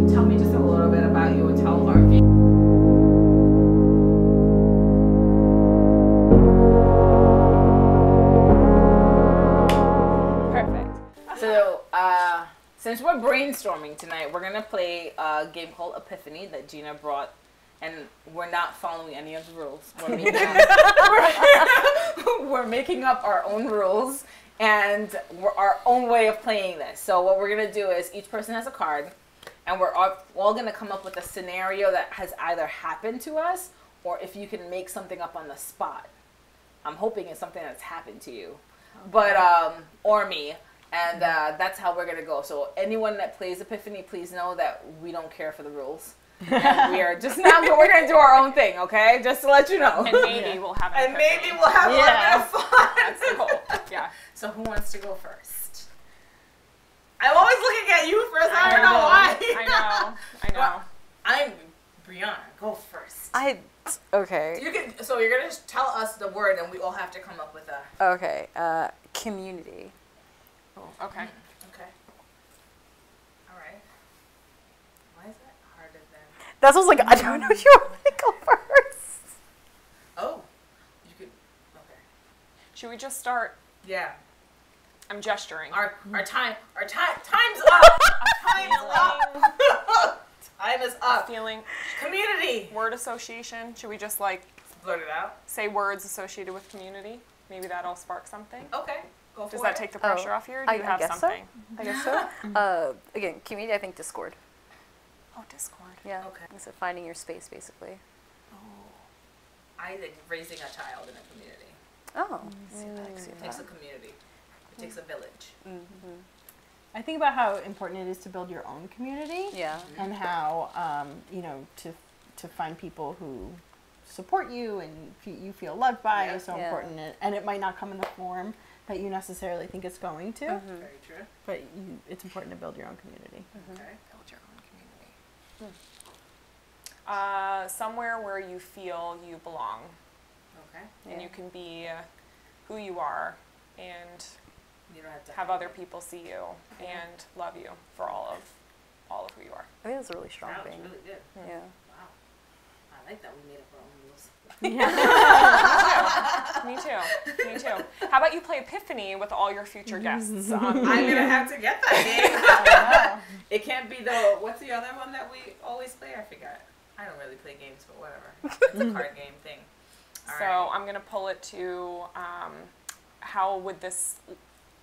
Tell me just a little bit about you and tell our viewers. So, since we're brainstorming tonight, we're gonna play a game called Epiphany that Gina brought, and we're not following any of the rules. We're making up our own rules and our own way of playing this. So what we're gonna do is each person has a card, and we're all gonna come up with a scenario that has either happened to us, or if you can make something up on the spot. I'm hoping it's something that's happened to you, but or me. And that's how we're going to go. So anyone that plays Epiphany, please know that we don't care for the rules. And we are just now, we're going to do our own thing, okay? Just to let you know. And maybe we'll have an Maybe we'll have a little bit of fun. That's the goal. Yeah. So who wants to go first? I'm always looking at you first. I don't know why. I know. Well, I'm Brianna. Go first. Okay. So you're going to tell us the word, and we all have to come up with a... Okay. Community. Oh, okay. Okay. All right. Why is that harder than... That's what I was like, I don't know if you want to go first. Oh. You could... Okay. Should we just start? Yeah. I'm gesturing. Our time's up. Time's up. Time is up. Feeling. Community. Word association. Should we just like blurt it out? say words associated with community? Maybe that'll spark something. Okay. Does that take the pressure off you, or do you have guess something? So. I guess so. Again, community, I think Discord. Oh, Discord. Yeah. Okay. So finding your space, basically. Oh. I think raising a child in a community. Oh. It takes a community. It takes a village. Mm-hmm. I think about how important it is to build your own community. Yeah. And how, to find people who support you and you feel loved by is so important. And it might not come in the form that you necessarily think it's going to. Very true. But it's important to build your own community. Okay. Build your own community. Somewhere where you feel you belong. Okay. And you can be who you are, and you don't have other people see you and love you for all of who you are. I think that's a really strong thing. Really good. Yeah. Wow. I like that we made up our own rules. Yeah. Me too. How about you play Epiphany with all your future guests? I'm gonna have to get that game. It can't be what's the other one that we always play? I forgot. I don't really play games, but whatever. It's a card game thing. All right. I'm gonna pull it to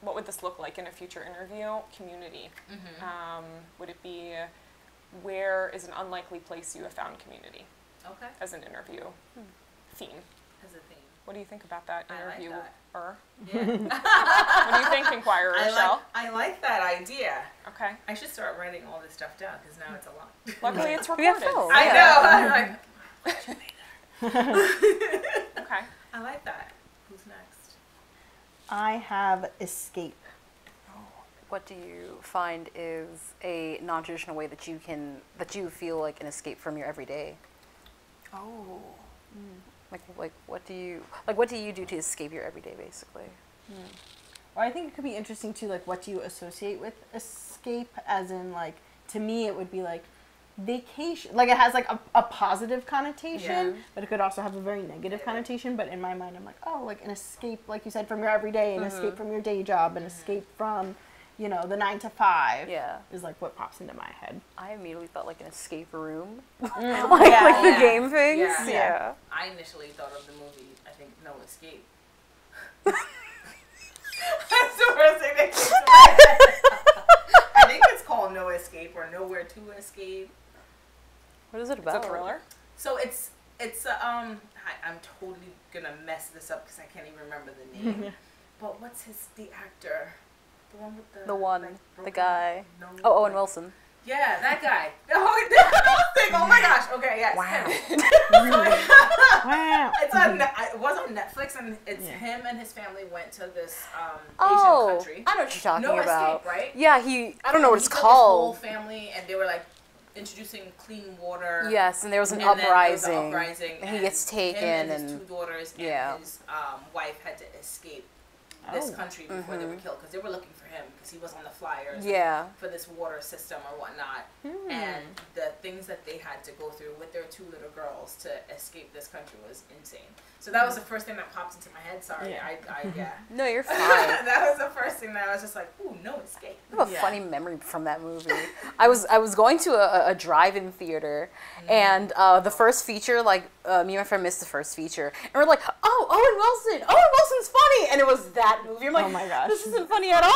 what would this look like in a future interview? Community. Would it be where is an unlikely place you have found community? Okay. As an interview theme. As a theme. What do you think about that interview? I like that. Yeah. What do you think, Inquirer Rochelle? I like that idea. Okay. I should start writing all this stuff down because now it's a lot. Luckily, it's recorded. I know. I'm like, okay. I like that. Who's next? I have escape. What do you find is a non-traditional way that you feel like an escape from your everyday? Oh. Like what do you do to escape your everyday, basically? Or I think it could be interesting too, like what do you associate with escape? As in, like, to me it would be like vacation. Like it has like a positive connotation, but it could also have a very negative connotation. But in my mind, I'm like, oh, like an escape, like you said, from your everyday, an escape from your day job, an escape from, the 9 to 5. Yeah, is like what pops into my head. I immediately thought like an escape room, like the game things. Yeah. I initially thought of the movie, I think, No Escape. That's the first thing that came to my head. I think it's called No Escape or Nowhere to Escape. What is it about? It's a thriller. So it's I'm totally gonna mess this up because I can't even remember the name. But what's the actor? The one with the guy. nose. Oh, Owen Wilson. Yeah, that guy. Oh my gosh. Okay, yes. Wow. Wow. It was on Netflix, and it's him and his family went to this Asian country. I know what you're talking No about. Escape, right? Yeah, I don't know what it's called. His whole family, and they were like introducing clean water. Yes, and there was an uprising. And he gets taken, him and his 2 daughters and his wife had to escape this country before they were killed, because they were looking for him because he was on the flyers Yeah. for this water system or whatnot. And the things that they had to go through with their 2 little girls to escape this country was insane. So that was the first thing that popped into my head. Sorry, Yeah. No, you're fine. That was the first thing that I was just like, ooh, no escape. I have a funny memory from that movie. I was going to a drive-in theater, and the first feature, like me and my friend missed the first feature, and we're like, oh, Owen Wilson's funny, and it was that movie. I'm like, Oh my gosh. this isn't funny at all.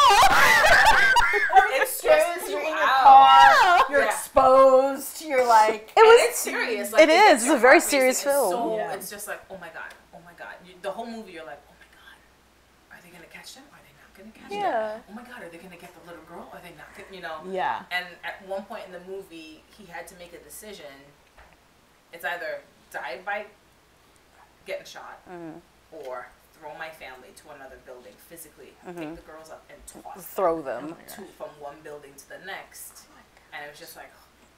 It's Serious, you're in your out. car, you're Yeah. exposed, you're like... And it's serious. Like, It is. gets It's your a very heart racing. serious It's film. So, Yeah. It's just like, oh my god. The whole movie, you're like, oh my god. Are they going to catch them? Are they not going to catch them? Oh my god, are they going to get the little girl? Are they not going to, you know? Yeah. And at one point in the movie, he had to make a decision. It's either die by getting shot or throw my family to another building physically, pick the girls up and toss Throw them. from one building to the next. And it was just like,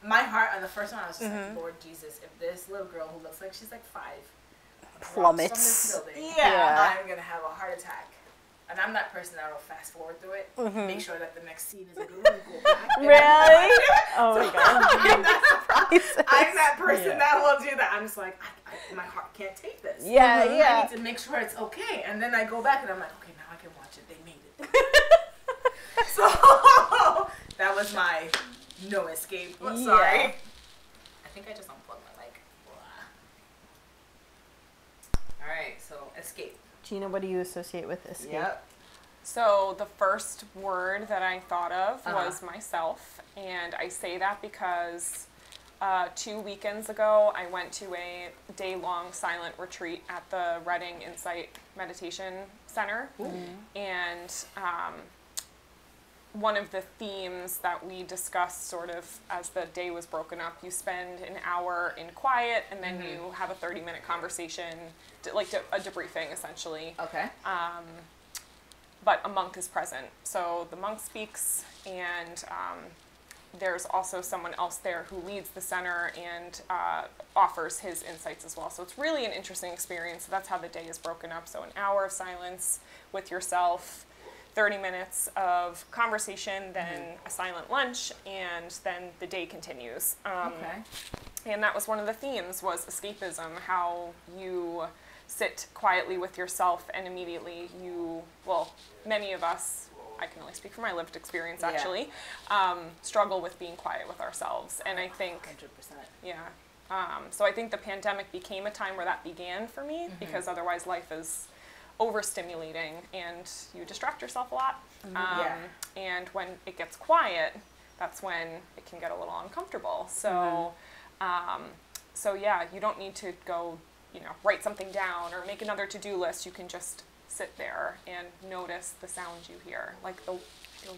my heart on the first one, I was just like, Lord Jesus, if this little girl who looks like she's like 5 drops from Plummets. this building, Yeah. I'm gonna have a heart attack. And I'm that person that will fast forward through it, make sure that the next scene is a good one, go back. and Really? Oh my then- god. I'm that person Yeah. that will do that. I'm just like, my heart can't take this. Yeah, I yeah. need to make sure it's okay. And then I go back and I'm like, okay, now I can watch it. They made it. So that was my no escape. Yeah. Sorry. I think I just unplugged my mic. All right, so escape. Gina, what do you associate with escape? Yep. So the first word that I thought of Uh-huh. was myself, and I say that because 2 weekends ago I went to a day-long silent retreat at the Reading Insight Meditation Center, and one of the themes that we discussed sort of as the day was broken up, you spend an hour in quiet and then you have a 30-minute conversation, a debriefing essentially. Okay. But a monk is present. So the monk speaks, and there's also someone else there who leads the center and offers his insights as well. So it's really an interesting experience. So that's how the day is broken up. So an hour of silence with yourself, 30 minutes of conversation, then a silent lunch, and then the day continues. Okay. And that was one of the themes, was escapism, how you sit quietly with yourself and immediately many of us, I can only speak from my lived experience actually, struggle with being quiet with ourselves. And I think, 100%. so I think the pandemic became a time where that began for me, because otherwise life is overstimulating and you distract yourself a lot. And when it gets quiet, that's when it can get a little uncomfortable. So, you don't need to go, write something down or make another to-do list. You can just sit there and notice the sounds you hear, like the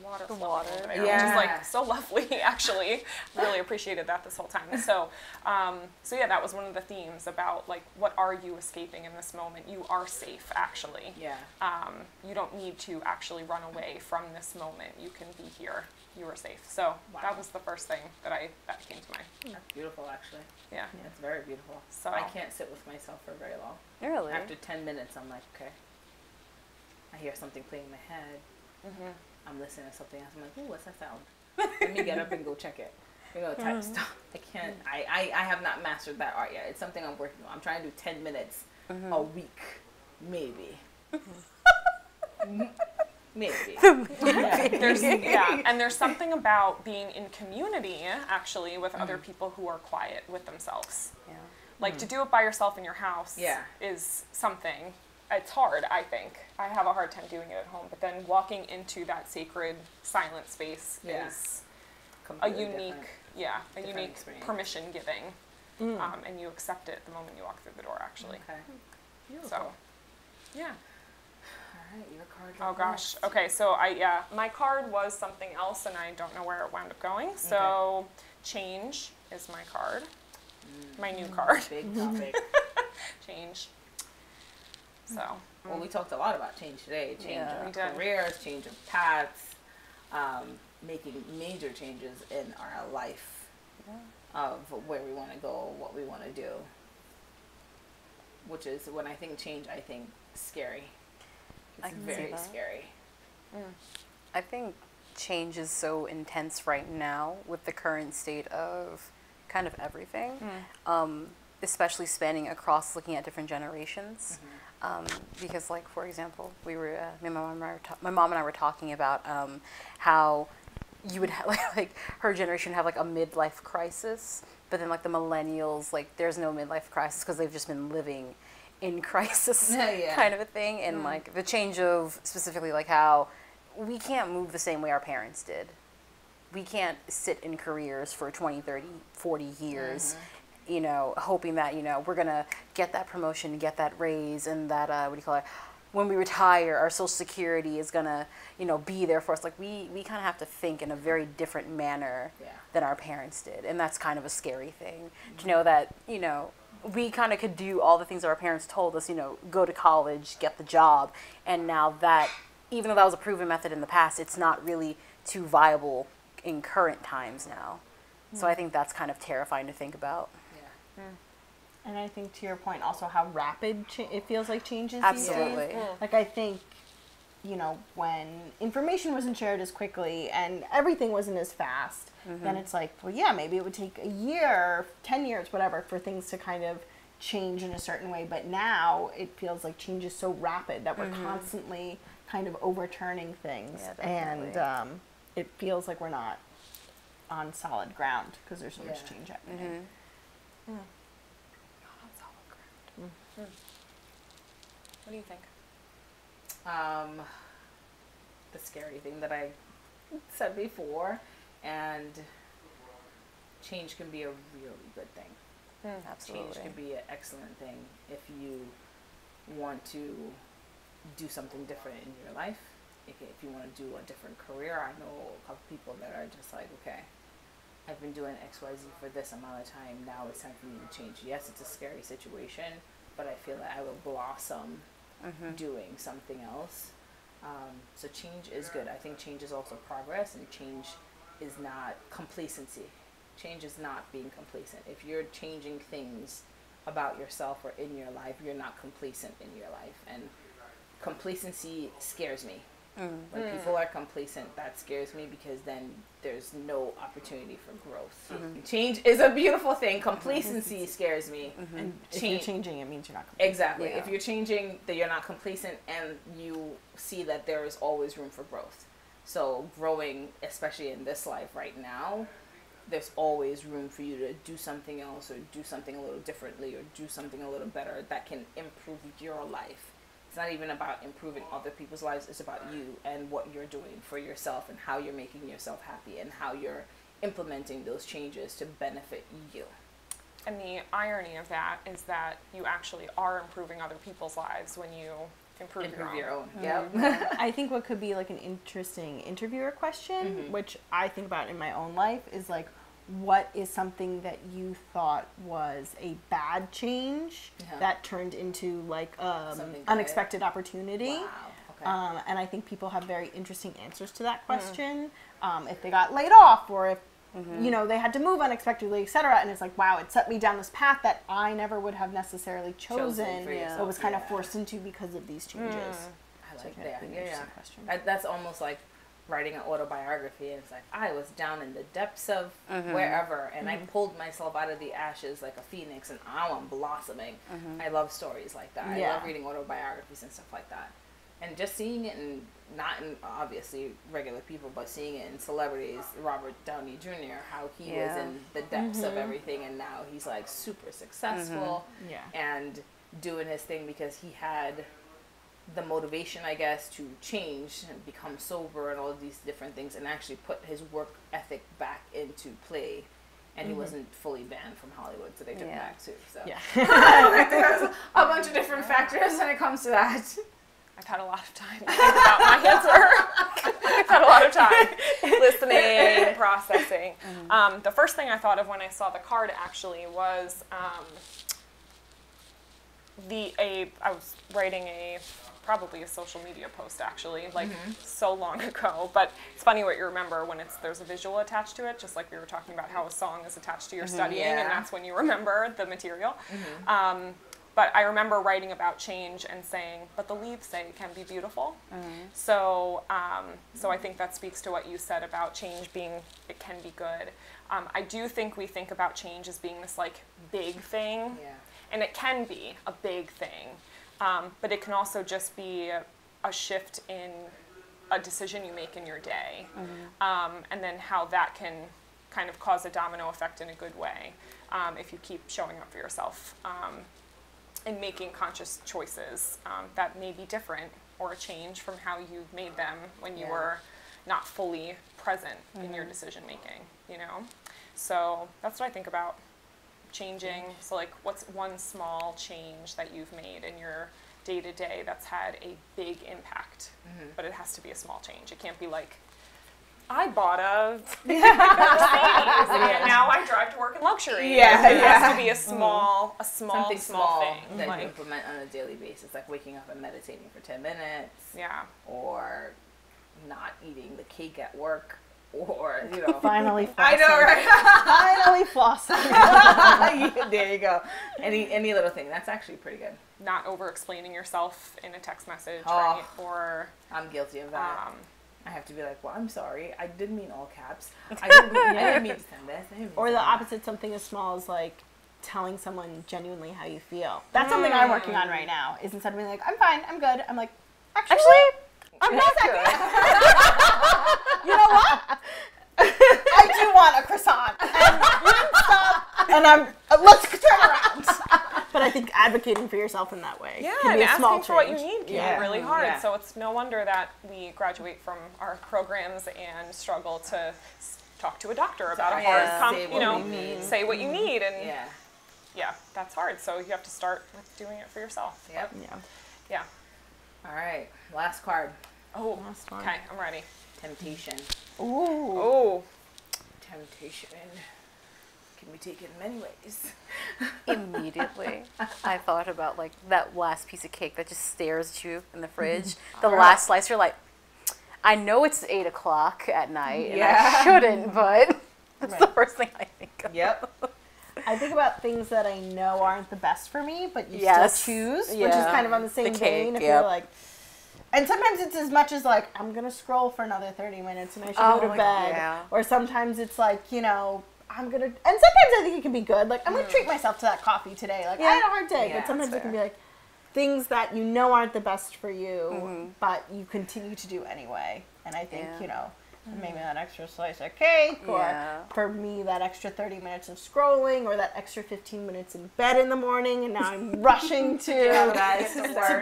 water flowing over there, which is like so lovely. Actually, really appreciated that this whole time. So, that was one of the themes about like, what are you escaping in this moment? You are safe, actually. Yeah. You don't need to actually run away from this moment. You can be here. You are safe. So that was the first thing that came to mind. That's beautiful, actually. Yeah. It's very beautiful. So I can't sit with myself for very long. Really? After 10 minutes, I'm like, okay. I hear something playing in my head. I'm listening to something else. I'm like, ooh, what's that sound? Let me get up and go check it. Type stuff. I can't. I have not mastered that art yet. It's something I'm working on. I'm trying to do 10 minutes a week, maybe. Maybe. And there's something about being in community, actually, with other people who are quiet with themselves. Yeah. Like, to do it by yourself in your house is something. It's hard, I think. I have a hard time doing it at home, but then walking into that sacred, silent space is a unique, unique experience. permission giving, and you accept it the moment you walk through the door, actually. Okay. Beautiful. So, yeah. All right, your card. Oh gosh. Okay, so my card was something else, and I don't know where it wound up going. So, change is my card. My new card. Big topic. Change. So. Well, we talked a lot about change today. Change we of did. careers, change of paths, making major changes in our life of where we want to go, what we want to do. Which is, when I think change, I think scary. It's very scary. I think change is so intense right now with the current state of kind of everything, especially spanning across looking at different generations. Because, like, for example, we were my mom and I were talking about how you would have like her generation would have like a midlife crisis, but then like the millennials, like there's no midlife crisis because they've just been living in crisis kind of a thing. And like the change of specifically like how we can't move the same way our parents did. We can't sit in careers for 20, 30, 40 years, you know, hoping that, you know, we're going to get that promotion, get that raise, and that, when we retire, our Social Security is going to, you know, be there for us. Like, we kind of have to think in a very different manner than our parents did. And that's kind of a scary thing, to know that, you know, we kind of could do all the things that our parents told us, you know, go to college, get the job. And now that, even though that was a proven method in the past, it's not really too viable in current times now. So I think that's kind of terrifying to think about. And I think to your point also how rapid it feels like changes Absolutely. these days. Like I think, you know, when information wasn't shared as quickly and everything wasn't as fast, then it's like, well, yeah, maybe it would take a year, 10 years, whatever, for things to kind of change in a certain way. But now it feels like change is so rapid that we're constantly kind of overturning things. And it feels like we're not on solid ground because there's so much change happening. What do you think? The scary thing that I said before, and change can be a really good thing. Absolutely. Change can be an excellent thing if you want to do something different in your life. If you want to do a different career, I know a couple people that are just like, okay, I've been doing XYZ for this amount of time, now it's time for me to change. Yes, it's a scary situation, but I feel that I will blossom doing something else. So change is good. I think change is also progress, and change is not complacency. Change is not being complacent. If you're changing things about yourself or in your life, you're not complacent in your life. And complacency scares me. When people are complacent, that scares me because then there's no opportunity for growth. Change is a beautiful thing. Complacency scares me. And if you're changing, it means you're not complacent. Exactly. If you're changing, that you're not complacent, and you see that there is always room for growth. So growing, especially in this life right now, there's always room for you to do something else or do something a little differently or do something a little better that can improve your life. It's not even about improving other people's lives. It's about you and what you're doing for yourself and how you're making yourself happy and how you're implementing those changes to benefit you. And the irony of that is that you actually are improving other people's lives when you improve your own. Yep. I think what could be like an interesting interviewer question, which I think about in my own life, is like, what is something that you thought was a bad change that turned into like unexpected opportunity? Wow. Okay. And I think people have very interesting answers to that question. If they got laid off, or if you know, they had to move unexpectedly, etc. And it's like, wow, it set me down this path that I never would have necessarily chosen, but was kind of forced into because of these changes. I like that. Yeah. That's almost like writing an autobiography, and it's like, I was down in the depths of wherever, and I pulled myself out of the ashes like a phoenix, and now I'm blossoming. I love stories like that. I love reading autobiographies and stuff like that. And just seeing it in, not in obviously regular people, but seeing it in celebrities, Robert Downey Jr., how he was in the depths of everything, and now he's like super successful and doing his thing because he had the motivation, I guess, to change and become sober and all of these different things, and actually put his work ethic back into play. And he wasn't fully banned from Hollywood, so they took him back too. So there's a bunch of different factors when it comes to that. I've had a lot of time to think about my answer. I've had a lot of time listening, processing. The first thing I thought of when I saw the card actually was I was writing probably a social media post actually, like so long ago, but it's funny what you remember when there's a visual attached to it, just like we were talking about how a song is attached to your studying, and that's when you remember the material. But I remember writing about change and saying, but the leaves say it can be beautiful. So so I think that speaks to what you said about change being, it can be good. I do think we think about change as being this like big thing, and it can be a big thing, but it can also just be a shift in a decision you make in your day, and then how that can kind of cause a domino effect in a good way if you keep showing up for yourself and making conscious choices that may be different or a change from how you made them when you were not fully present in your decision making, you know? So that's what I think about changing. So like, what's one small change that you've made in your day-to-day that's had a big impact, but it has to be a small change. It can't be like, I bought a Mercedes and now I drive to work in luxury. It has to be a small, Something small thing that like, you implement on a daily basis, like waking up and meditating for 10 minutes. Yeah. Or not eating the cake at work. Or, you know. Finally flossing. I know, right? Finally flossing. There you go. Any little thing. That's actually pretty good. Not over-explaining yourself in a text message, Oh. right? Or I'm guilty of that. I have to be like, well, I'm sorry. I didn't mean all caps. I didn't mean to send this. Or the opposite, something as small as like telling someone genuinely how you feel. That's something I'm working on right now. Is instead of being like, I'm fine, I'm good, I'm like, actually I'm not that good. You know what? I do want a croissant. And you didn't stop. And let's turn around. But I think advocating for yourself in that way can and be a small asking for what you change. need can be really hard. So it's no wonder that we graduate from our programs and struggle to talk to a doctor about a hard, say what you need, and that's hard. So you have to start with doing it for yourself. Yep. Yeah. All right. Last card. Oh, Last one. okay. I'm ready. Temptation. Ooh. Oh. Temptation can be taken many ways. Immediately, I thought about like that last piece of cake that just stares at you in the fridge. The last slice, you're like, I know it's 8 o'clock at night, and I shouldn't, but that's the first thing I think of. Yep. I think about things that I know aren't the best for me, but you still choose, which is kind of on the same vein. If you're like, and sometimes it's as much as like, I'm going to scroll for another 30 minutes and I should go to bed. Yeah. Or sometimes it's like, you know, I'm going to, and sometimes I think it can be good. Like, I'm going to treat myself to that coffee today. Like, I had a hard day, but sometimes it can be like things that you know aren't the best for you, but you continue to do anyway. And I think, you know, maybe that extra slice of cake, or for me, that extra 30 minutes of scrolling, or that extra 15 minutes in bed in the morning, and now I'm rushing to get out, I think, are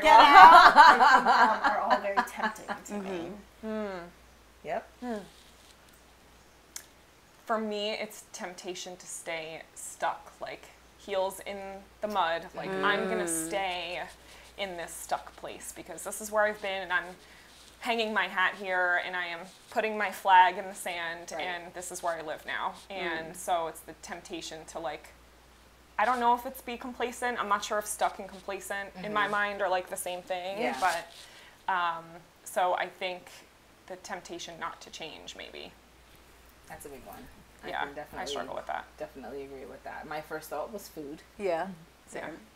all very tempting to me. Yep. For me, it's temptation to stay stuck, like heels in the mud. Like, I'm going to stay in this stuck place because this is where I've been, and I'm hanging my hat here, and I am putting my flag in the sand, and this is where I live now. And so it's the temptation to, like, I don't know if it's be complacent. I'm not sure if stuck and complacent in my mind are like the same thing. But so I think the temptation not to change, maybe. That's a big one. I struggle with that. Definitely agree with that. My first thought was food. Yeah.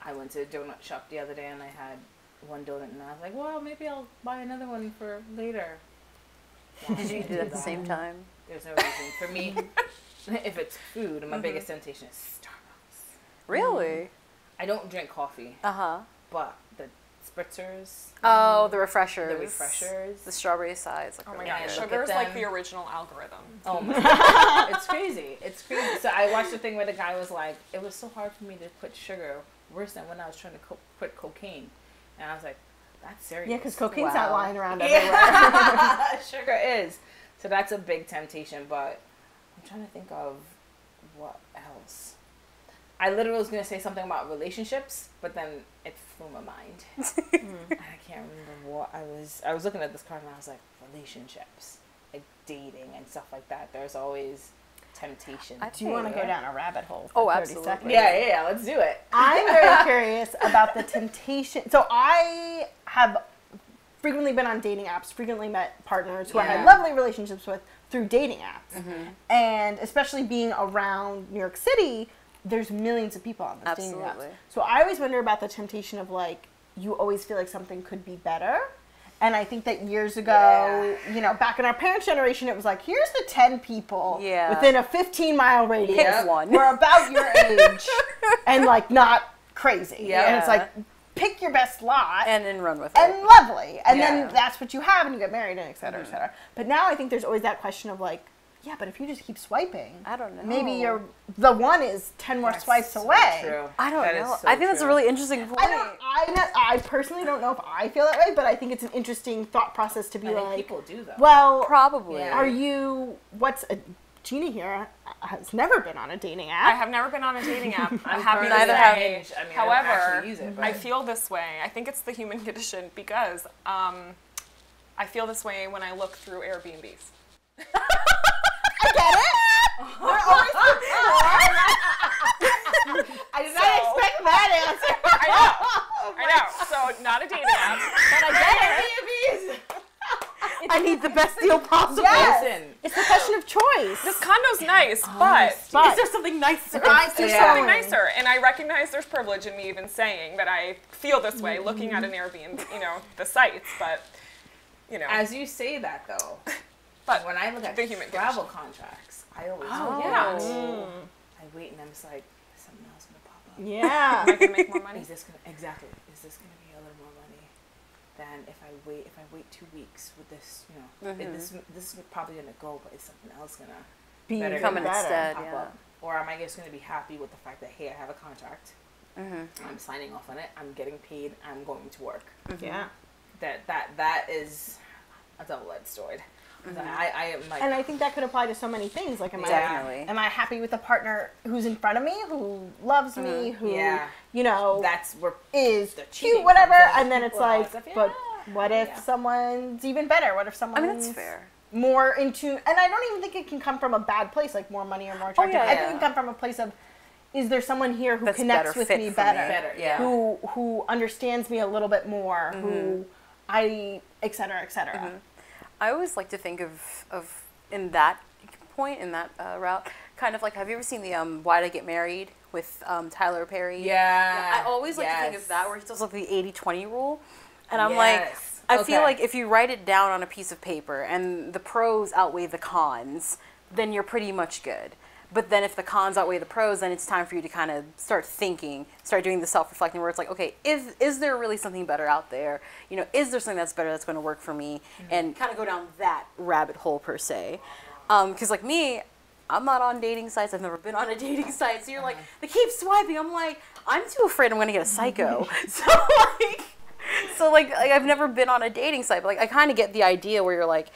I went to a donut shop the other day and I had one donut and I was like, well, maybe I'll buy another one for later. Did you do it at the same time? There's no reason. For me, if it's food, my biggest temptation is Starbucks. Really? I don't drink coffee. But the spritzers. Oh, the refreshers. The refreshers. The strawberry sides. Like oh my god, sugar is like the original algorithm. Oh my god. It's crazy. It's crazy. So I watched the thing where the guy was like, it was so hard for me to quit sugar, worse than when I was trying to quit cocaine. And I was like, that's serious. Yeah, because cocaine's not lying around everywhere. Sugar is. So that's a big temptation, but I'm trying to think of what else. I literally was going to say something about relationships, but then it flew my mind. And I can't remember what I was looking at this card and I was like, relationships, like dating and stuff like that. There's always temptation. Do you want to go down a rabbit hole for 30 absolutely. seconds? Yeah, let's do it. I'm very curious about the temptation. So I have frequently been on dating apps, frequently met partners who I had lovely relationships with through dating apps. And especially being around New York City, there's millions of people on this dating apps. Absolutely. So I always wonder about the temptation of like, you always feel like something could be better. And I think that years ago, you know, back in our parents' generation, it was like, here's the 10 people within a 15-mile radius Pick one. who are about your age and like not crazy. Yeah. And it's like, pick your best lot. And then run with it. And lovely. And Yeah. then that's what you have and you get married and et cetera, et cetera. But now I think there's always that question of like, yeah, but if you just keep swiping, I don't know. maybe the one is 10 more swipes so away. True. I don't That know. is so I think that's a true. really interesting point. I personally don't know if I feel that way, but I think it's an interesting thought process to be I think like, people do though. well, Probably. Yeah. are you, Gina here has never been on a dating I app. have never been on a dating app. I'm I'm happy to neither say. have- Hinge. I mean, I However, don't actually use it, but I feel this way. I think it's the human condition because I feel this way when I look through Airbnbs. I get it. We're always I did not expect that answer. I know. So not a dating app, but I get it. I need the best deal possible. Yes. Listen, it's a question of choice. This condo's nice, but But there something nicer? there's something nicer. And I recognize there's privilege in me even saying that I feel this way looking at an Airbnb, you know, the sites, but, you know. As you say that though, But when I look at the human travel contracts, I always yeah. I wait and I'm just like, is something else gonna pop up? Yeah. Am I going to make more money? Is this gonna be a little more money than if I wait 2 weeks with this, you know, this is probably gonna go, but is something else gonna Be better Coming gonna instead, pop yeah. up? Or am I just gonna be happy with the fact that, hey, I have a contract, I'm signing off on it, I'm getting paid, I'm going to work. Yeah. That is a double-edged sword. I am like, And I think that could apply to so many things. Like, Definitely. am I happy with a partner who's in front of me, who loves me, who, you know, that's where is the cute, cheating whatever, comes in. and then it's People are like, always like, but yeah, what if yeah. someone's even better? What if I someone's mean, that's fair. more into, and I don't even think it can come from a bad place, like more money or more attractive. yeah, I think yeah. it can come from a place of, is there someone here who That's connects better with fit me for better? me. Better, yeah. Who understands me a little bit more, who et cetera, et cetera. I always like to think of in that point, in that route, kind of like, have you ever seen the Why'd I Get Married with Tyler Perry? Yeah. I always like to think yes. of that, where he does like the 80-20 rule. And I'm Yes. like, I feel Okay. like if you write it down on a piece of paper and the pros outweigh the cons, then you're pretty much good. But then if the cons outweigh the pros, then it's time for you to kind of start thinking, start doing the self-reflecting where it's like, okay, is there really something better out there? You know, is there something that's better that's going to work for me? And kind of go down that rabbit hole per se. Because like me, I'm not on dating sites. I've never been on a dating site. So you're like, they keep swiping. I'm like, I'm too afraid I'm going to get a psycho. So I've never been on a dating site. But like, I kind of get the idea where you're like,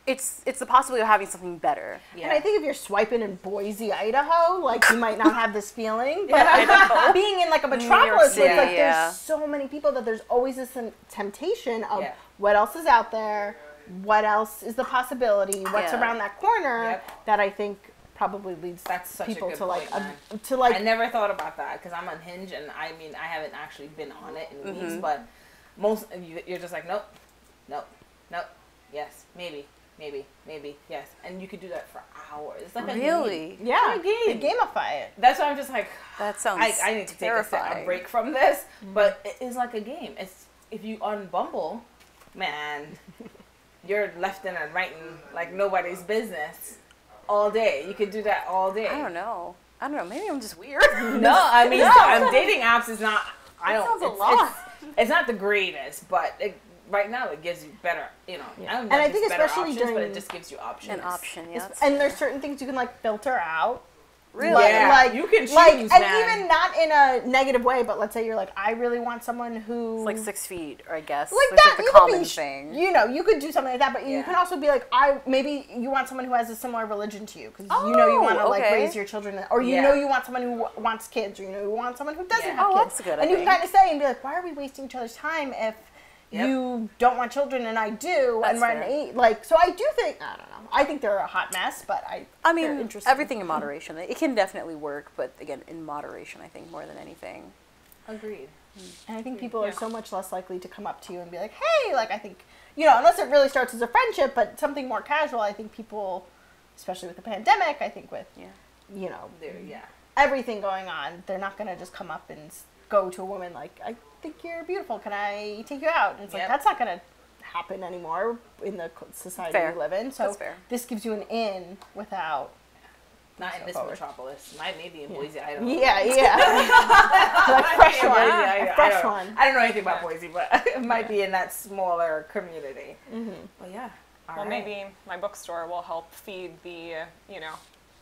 it's the possibility of having something better. Yeah. And I think if you're swiping in Boise, Idaho, like you might not have this feeling. But being in like a metropolis, City, with like yeah. there's so many people that there's always this temptation of Yeah. what else is out there, what else is the possibility, what's Yeah. around that corner Yep. that I think probably leads That's such a people good to like point, man. to like I never thought about that because I'm on Hinge and I mean I haven't actually been on it in weeks, but most of you're just like nope, yes, maybe, yes, and you could do that for hours. It's like Really? a game. yeah, It's like a they game. gamify it. That's why I'm just like That sounds I need to take terrifying. a break from this, but it is like a game. It's if you on Bumble, man, you're left in and right and like nobody's business all day. You could do that all day. I don't know. Maybe I'm just weird. No, I mean, dating apps is not. I That don't. sounds a it's, lot. It's not the greatest, but right now it gives you better. You know, Yeah. I don't And know I if think it's better especially options, but during- it just gives you options. An option, yeah. And there's certain things you can like filter out. Really? Yeah, Like you can choose, and man. even not in a negative way, but let's say you're like, I really want someone who It's like 6 feet, I guess. like That's that. like the You could common be, thing. you know, you could do something like that, but you Yeah. can also be like, maybe you want someone who has a similar religion to you because you know you want to like okay. raise your children, or you Yeah. know you want someone who wants kids, or you know you want someone who doesn't Yeah. have Oh, kids. that's good, I And you can think. kind of say and be like, why are we wasting each other's time if you don't want children and I do, That's and we're fair. an 8? Like, so I do think I don't know. I think they're a hot mess, but I they're mean, interesting. everything in moderation. It can definitely work, but again, in moderation, I think, more than anything. Agreed. And I think people are so much less likely to come up to you and be like, hey, like, I think, you know, unless it really starts as a friendship, but something more casual, I think people, especially with the pandemic, I think with you know, Yeah. everything going on, they're not going to just come up and go to a woman like, I think you're beautiful. Can I take you out? And it's like, Yep. that's not going to happen anymore in the society Fair. we live in. So That's fair. this gives you an in without. Not in this forward. metropolis. Maybe in Boise, I don't know. Yeah, like fresh one. I A fresh don't know. one. I don't know anything about Boise, but it might be in that smaller community. But yeah. All Well, right. maybe my bookstore will help feed the, you know,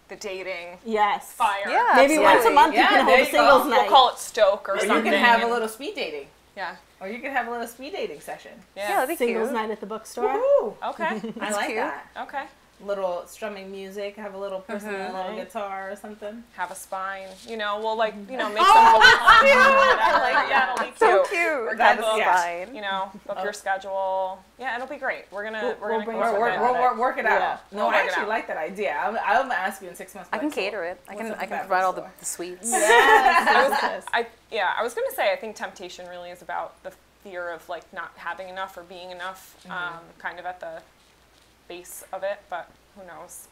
the dating Yes. fire. Yeah. Maybe Absolutely. once a month Yeah, you can there hold a you go. singles We'll night. call it Stoke or Or something. you can have a and- little speed dating. Yeah. Or you can have a little speed dating session. Yeah, Yeah. that'd be Singles cute. night at the bookstore. Woohoo! Okay. I like cute. that. Okay. Little strumming music, have a little person with a little Right. guitar or something. Have a spine. You know, we'll like, you know, make some whatever. Yeah, it'll be So cute. cute. We're That's gonna book, fine. you know, book your schedule. Yeah, it'll be great. We're gonna We'll come bring up some with of it. that. We'll work it out. Yeah. No, We'll I work it actually out. like that idea. I'll ask you in 6 months. I can like, so cater it. I what's can up I with can that provide all the bookstore? sweets. Yes. I was gonna say I think temptation really is about the fear of like not having enough or being enough, kind of at the base of it. But who knows?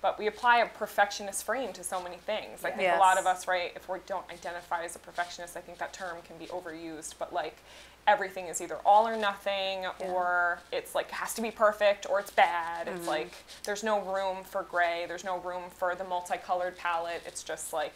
But we apply a perfectionist frame to so many things. I think a lot of us, right, if we don't identify as a perfectionist, I think that term can be overused. But like everything is either all or nothing, or it's like has to be perfect, or it's bad. It's like there's no room for gray. There's no room for the multicolored palette. It's just like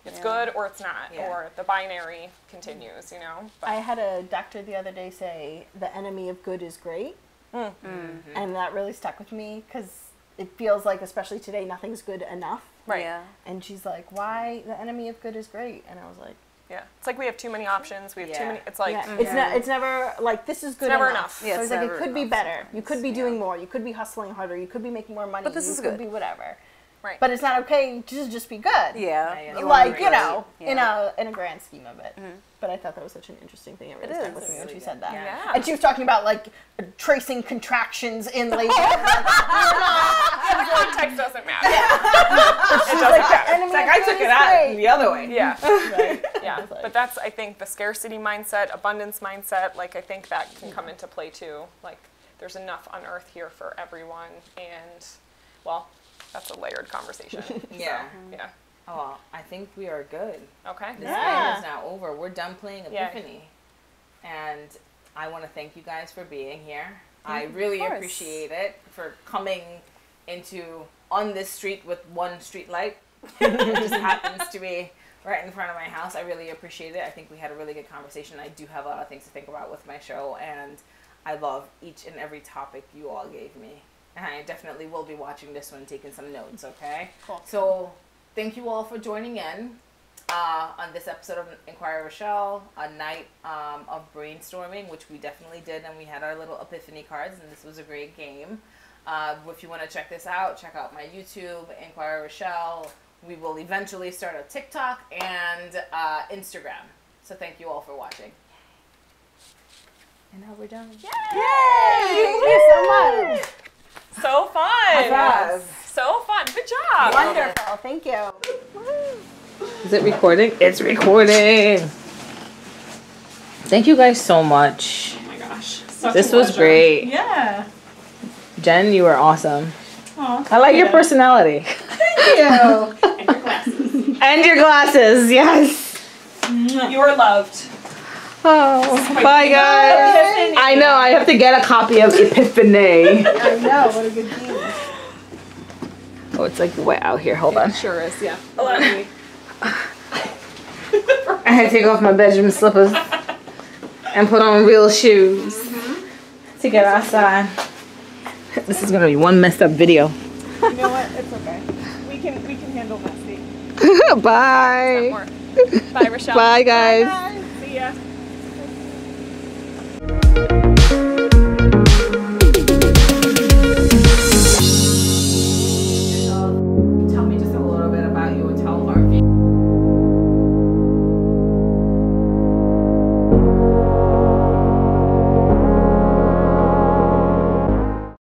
it's good or it's not, or the binary continues. You know. But I had a doctor the other day say the enemy of good is great, and that really stuck with me because it feels like, especially today, nothing's good enough. right. Yeah. And she's like, "Why the enemy of good is great?" And I was like, Yeah, it's like we have too many options. We have too Yeah. many. It's like yeah. It's never like this is good never enough. enough. Yeah, So it's it's like it never could be enough better. You sometimes. could be doing more. You could be hustling harder. You could be making more money. But this you is could good. be whatever. right. But it's not okay to just be good. Yeah. Yeah, You Like, wanna you be know, great. in a grand scheme of it. But I thought that was such an interesting thing. It really It stuck is. with me when Really she good. said that. Yeah. And she was talking about like tracing contractions in labor. Context doesn't matter. She's like the enemy It's like of I good took is it out great. the other way. Yeah, Right. yeah. It's like- But that's, I think, the scarcity mindset, abundance mindset. Like, I think that can come into play too. Like, there's enough on earth here for everyone, and well, that's a layered conversation. Yeah. So, yeah. Oh, well, I think we are good. Okay. This Yeah. game is now over. We're done playing Yay. Epiphany. And I want to thank you guys for being here. I really course. appreciate it for coming into on this street with one street light. It just happens to be right in front of my house. I really appreciate it. I think we had a really good conversation. I do have a lot of things to think about with my show, and I love each and every topic you all gave me. And I definitely will be watching this one, taking some notes, okay? Cool. So thank you all for joining in on this episode of Inquire Rochelle, A Night of Brainstorming, which we definitely did, and we had our little epiphany cards, and this was a great game. If you want to check this out, check out my YouTube, Inquire Rochelle. We will eventually start a TikTok and Instagram. So thank you all for watching. And now we're done. Thank you so much. So fun. Yes. So fun. Good job. Wonderful. Thank you. Is it recording? It's recording. Thank you guys so much. Oh my gosh. This was great. Yeah. Jen, you were awesome. Aw, I like your personality. thank you. And your glasses. And your glasses, yes. You are loved. Oh, bye guys. I know, I have to get a copy of Epiphany. I know. What a good game. Oh, it's like way out here. Hold on. Sure is, yeah. Allow me. I had to take off my bedroom slippers and put on real shoes to get outside. This is gonna be one messed up video. You know what? It's okay. We can handle messy. Bye. Bye, Rochelle. Bye guys. See ya.